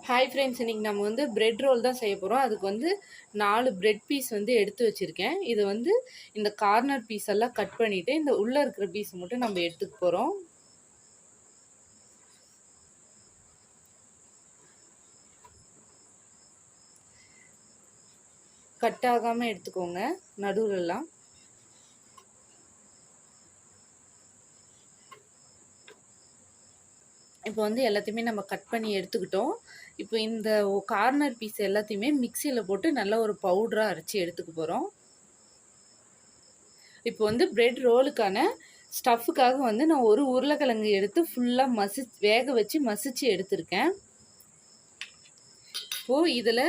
Hi friends, இன்றைக்கி நம்ம வந்து பிரெட் ரோல் தான் செய்ய போகிறோம். அதுக்கு வந்து 4 பிரெட் பீஸ் வந்து எடுத்து வச்சுருக்கேன். இது வந்து இந்த கார்னர் பீஸ் எல்லாம் கட் பண்ணிவிட்டு இந்த உள்ளே இருக்கிற பீஸ் மட்டும் நம்ம எடுத்துக்க போகிறோம். கட் ஆகாமல் எடுத்துக்கோங்க நடுவுலலாம். இப்போ வந்து எல்லாத்தையுமே நம்ம கட் பண்ணி எடுத்துக்கிட்டோம். இப்போ இந்த கார்னர் பீஸ் எல்லாத்தையுமே மிக்சியில் போட்டு நல்லா ஒரு பவுடராக அரைச்சி எடுத்துக்க போகிறோம். இப்போ வந்து பிரெட் ரோலுக்கான ஸ்டஃப்புக்காக வந்து நான் ஒரு உருளைக்கிழங்கு எடுத்து ஃபுல்லாக வேக வச்சு மசிச்சு எடுத்திருக்கேன். இப்போது இதில்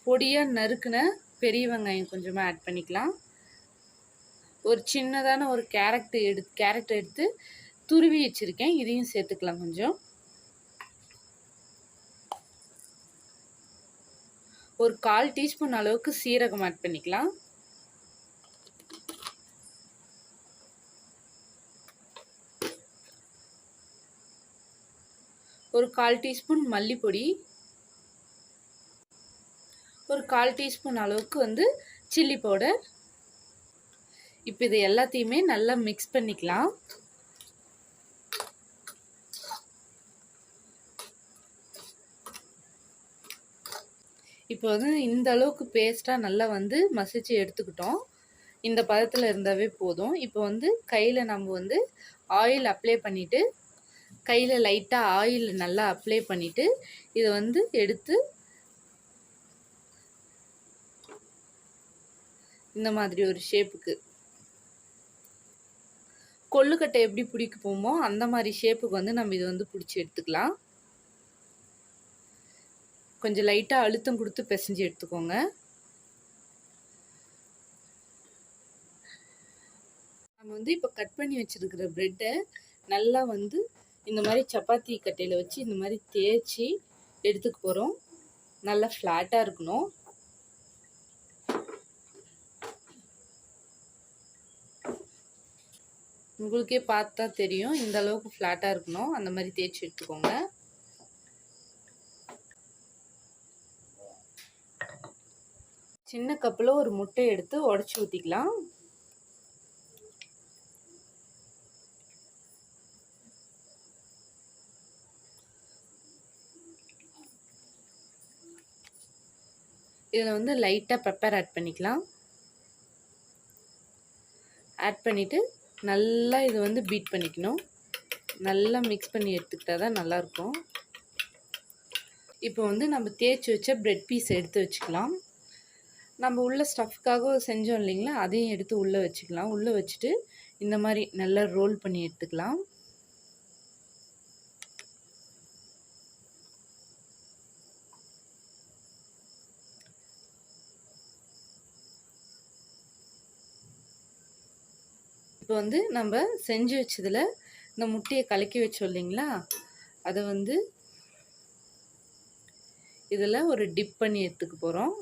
பொடியாக நறுக்குன பெரிய வெங்காயம் கொஞ்சமாக ஆட் பண்ணிக்கலாம். ஒரு சின்னதான ஒரு கேரட் எடுத்து துருவி வச்சுருக்கேன், இதையும் சேர்த்துக்கலாம். கொஞ்சம் ஒரு 1/4 டீஸ்பூன் அளவுக்கு சீரகம் ஆட் பண்ணிக்கலாம். ஒரு 1/4 டீஸ்பூன் மல்லிப்பொடி, ஒரு 1/4 டீஸ்பூன் அளவுக்கு வந்து சில்லி பவுடர். இப்போ இது எல்லாத்தையுமே நல்லா மிக்ஸ் பண்ணிக்கலாம். இப்போ வந்து இந்த அளவுக்கு பேஸ்ட்டாக நல்லா வந்து மசிச்சு எடுத்துக்கிட்டோம். இந்த பதத்தில் இருந்தாவே போதும். இப்போ வந்து கையில் நம்ம வந்து ஆயில் அப்ளை பண்ணிவிட்டு, கையில் லைட்டாக ஆயில் நல்லா அப்ளை பண்ணிவிட்டு இதை வந்து எடுத்து இந்த மாதிரி ஒரு ஷேப்புக்கு, கொள்ளுக்கட்டை எப்படி பிடிக்குமோ அந்த மாதிரி ஷேப்புக்கு வந்து நம்ம இதை வந்து பிடிச்சி எடுத்துக்கலாம். கொஞ்சம் லைட்டாக அழுத்தம் கொடுத்து பிசைஞ்சு எடுத்துக்கோங்க. நம்ம வந்து இப்போ கட் பண்ணி வச்சுருக்கிற ப்ரெட்டை நல்லா வந்து இந்த மாதிரி சப்பாத்தி கட்டையில் வச்சு இந்த மாதிரி தேய்ச்சி எடுத்துக்க போகிறோம். நல்லா ஃப்ளாட்டாக இருக்கணும். உங்களுக்கே பார்த்தா தெரியும், இந்த அளவுக்கு ஃப்ளாட்டாக இருக்கணும். அந்த மாதிரி தேய்ச்சி எடுத்துக்கோங்க. சின்ன கப்பில் ஒரு முட்டை எடுத்து உடச்சி ஊற்றிக்கலாம். இதில் வந்து லைட்டாக பெப்பர் ஆட் பண்ணிக்கலாம். ஆட் பண்ணிவிட்டு நல்லா இது வந்து பீட் பண்ணிக்கணும். நல்லா மிக்ஸ் பண்ணி எடுத்துக்கிட்டால் தான் நல்லாயிருக்கும். இப்போ வந்து நம்ம தேய்ச்சி வச்ச பிரெட் பீஸ் எடுத்து வச்சுக்கலாம். நம்ம உள்ள ஸ்டஃப்காக செஞ்சோம் இல்லைங்களா, அதையும் எடுத்து உள்ளே வச்சுக்கலாம். உள்ளே வச்சுட்டு இந்த மாதிரி நல்லா ரோல் பண்ணி எடுத்துக்கலாம். இப்போ வந்து நம்ம செஞ்சு வச்சதில் இந்த முட்டையை கலக்கி வச்சோம் இல்லைங்களா, அதை வந்து இதில் ஒரு டிப் பண்ணி எடுத்துக்க போகிறோம்.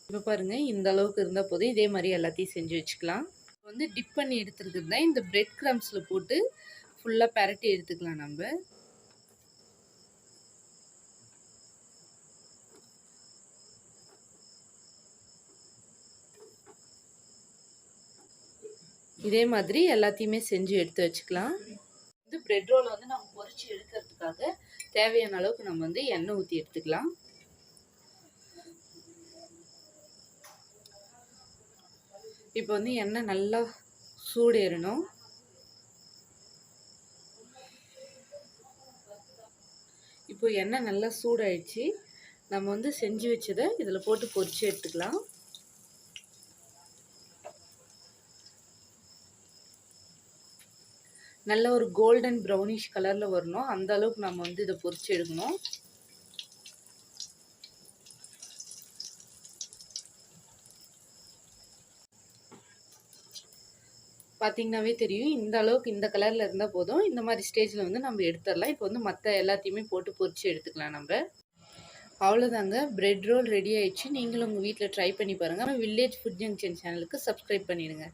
இப்போ பாருங்கள், இந்த அளவுக்கு இருந்தால் போதும். இதே மாதிரி எல்லாத்தையும் செஞ்சு வச்சுக்கலாம். இப்போ வந்து டிப் பண்ணி எடுத்துருக்குறது தான் இந்த பிரெட் க்ரம்ஸில் போட்டு ஃபுல்லாக பரட்டி எடுத்துக்கலாம். நம்ம இதே மாதிரி எல்லாத்தையுமே செஞ்சு எடுத்து வச்சுக்கலாம். வந்து பிரெட் ரோல் வந்து நம்ம பொரிச்சு எடுக்கிறதுக்காக தேவையான அளவுக்கு நம்ம வந்து எண்ணெய் ஊற்றி எடுத்துக்கலாம். இப்போ வந்து எண்ணெய் நல்லா சூடேறணும். இப்போ எண்ணெய் நல்லா சூடாயிடுச்சு. நம்ம வந்து செஞ்சு வச்சதை இதில் போட்டு பொரிச்சு எடுத்துக்கலாம். நல்ல ஒரு கோல்டன் ப்ரௌனிஷ் கலரில் வரணும். அந்த அளவுக்கு நம்ம வந்து இதை பொரிச்சு எடுக்கணும். பார்த்தீங்கன்னாவே தெரியும், இந்த அளவுக்கு இந்த கலரில் இருந்தால் போதும். இந்த மாதிரி ஸ்டேஜில் வந்து நம்ம எடுத்துடலாம். இப்போ வந்து மற்ற எல்லாத்தையுமே போட்டு பொரிச்சு எடுத்துக்கலாம். நம்ம அவ்வளோதாங்க, பிரெட் ரோல் ரெடி ஆயிடுச்சு. நீங்களும் உங்கள் வீட்டில் ட்ரை பண்ணி பாருங்கள். வில்லேஜ் ஃபுட் ஜங்ஷன் சேனலுக்கு சப்ஸ்கிரைப் பண்ணிடுங்க.